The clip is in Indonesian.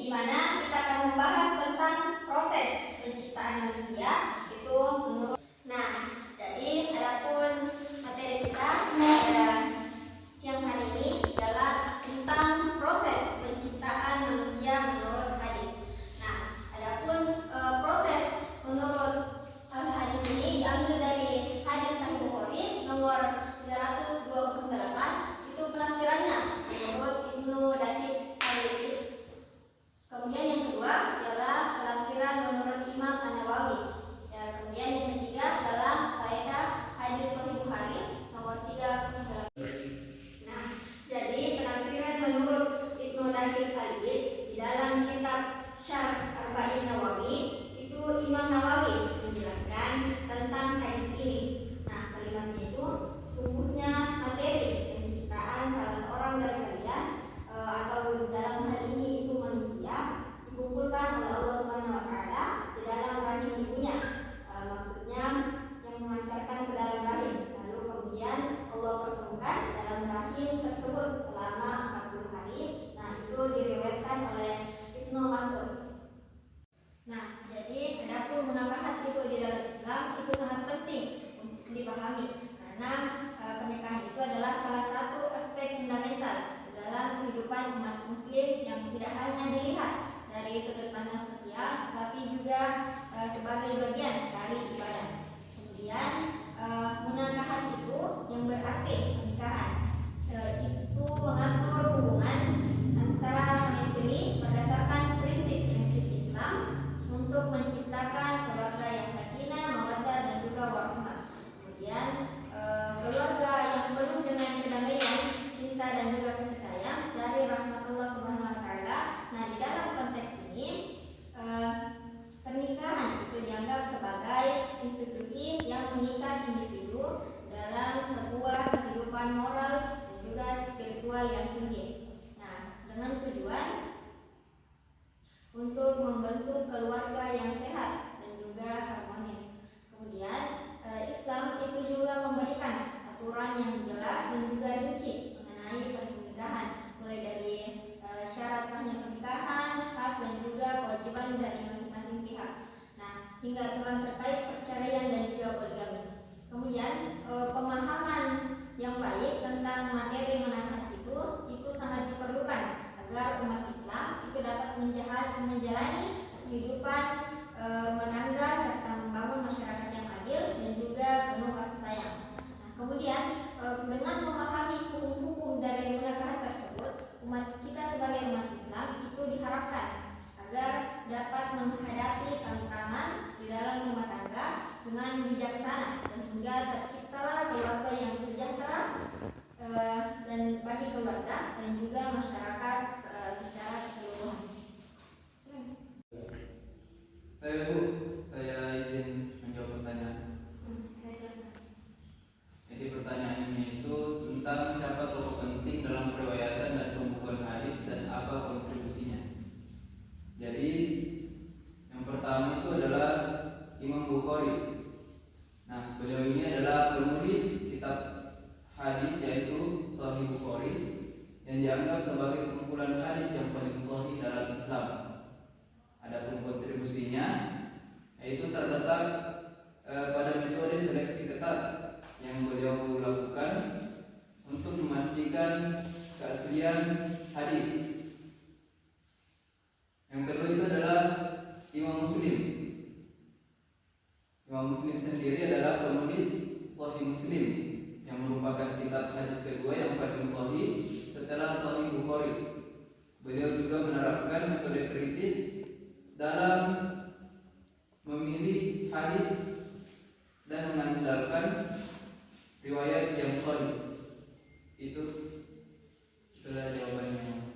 mana kita akan membahas tentang proses penciptaan manusia itu menurut. Nah, jadi adapun materi kita pada siang hari ini adalah tentang proses penciptaan manusia menurut hadis. Nah, adapun proses menurut hadis ini diambil dari hadis Sahih Bukhari nomor 928, itu penafsirannya menurut Ibnu Daqiq Al-Eid. Kemudian yang kedua adalah penafsiran menurut Imam An-Nawawi. Kemudian yang ketiga adalah faedah hadis Sahih Bukhari nomor 3. Nah, jadi penafsiran menurut Ibnu Daqiq Al-Eid di dalam kitab Syarh Arba'in Nawawi itu Imam Nawawi menjelaskan tentang hadis ini. Nah, kalimatnya itu sungguhnya materi penciptaan salah seorang dari kalian atau dalam hal ini itu manusia dikumpulkan oleh Allah Subhanahu wa taala di dalam rahim ibunya. Maksudnya yang memancarkan ke dalam rahim. Lalu kemudian Allah pertemukan dalam rahim tersebut selama 40 hari. Nah, itu diriwayatkan oleh Ibnu Mas'ud. Nah, jadi adapun munabahat itu di dalam Islam itu sangat penting untuk dipahami karena pernikahan itu adalah salah satu aspek fundamental dalam kehidupan umat muslim yang tidak hanya dilihat dari sudut pandang sosial tapi juga sebagai bagian dari ibadah. Kemudian munakahat itu yang berarti pernikahan itu mengatur hubungan antara suami istri berdasarkan prinsip-prinsip Islam untuk menciptakan keluarga yang sakinah, mawaddah dan juga warahmah. Kemudian keluarga yang penuh dengan kedamaian, cinta dan juga kasih sayang dari rahmat Allah Subhanahu wa taala. Nah, di dalam konteks ini pernikahan itu dianggap sebagai institusi yang mengikat individu dalam sebuah kehidupan moral dan juga spiritual yang tinggi. Nah, dengan tujuan untuk membentuk keluarga yang sehat dan juga harmonis. Kemudian Islam itu juga memberikan aturan yang jelas dan juga rinci mengenai pernikahan, mulai dari syarat sahnya pernikahan, hak dan juga kewajiban dari masing-masing pihak. Nah, hingga aturan terkait perceraian dan juga poligami. Kemudian pemahaman yang baik tentang materi menakahat itu sangat diperlukan agar umat Islam itu dapat menjalani kehidupan rumah tangga serta membangun masyarakat yang adil dan juga penuh kasih sayang. Nah, kemudian dengan memahami hukum-hukum dari munakahat tersebut, umat kita sebagai umat Islam itu diharapkan agar dapat menghadapi tantangan di dalam rumah tangga dengan bijaksana sehingga terciptalah keluarga yang sejahtera dan bagi keluarga dan juga masyarakat secara keseluruhan. Bu, saya izin menjawab pertanyaan. Jadi pertanyaannya itu tentang siapa tokoh penting dalam periwayatan dan pembukuan hadis dan apa kontribusinya. Jadi yang pertama itu adalah Imam Bukhari. Nah, beliau ini adalah penulis kitab hadis yaitu Sahih Bukhari yang dianggap sebagai kumpulan hadis yang paling sahih dalam Islam. Adapun kontribusinya yaitu terletak pada metode seleksi ketat yang beliau lakukan untuk memastikan keaslian hadis. Yang kedua itu adalah Imam Muslim. Imam Muslim sendiri adalah penulis Sahih Muslim yang merupakan kitab hadis kedua yang paling sahih setelah Sahih Bukhari. Beliau juga menerapkan metode kritis dalam memilih hadis dan mengandalkan riwayat yang sahih. Itulah jawabannya.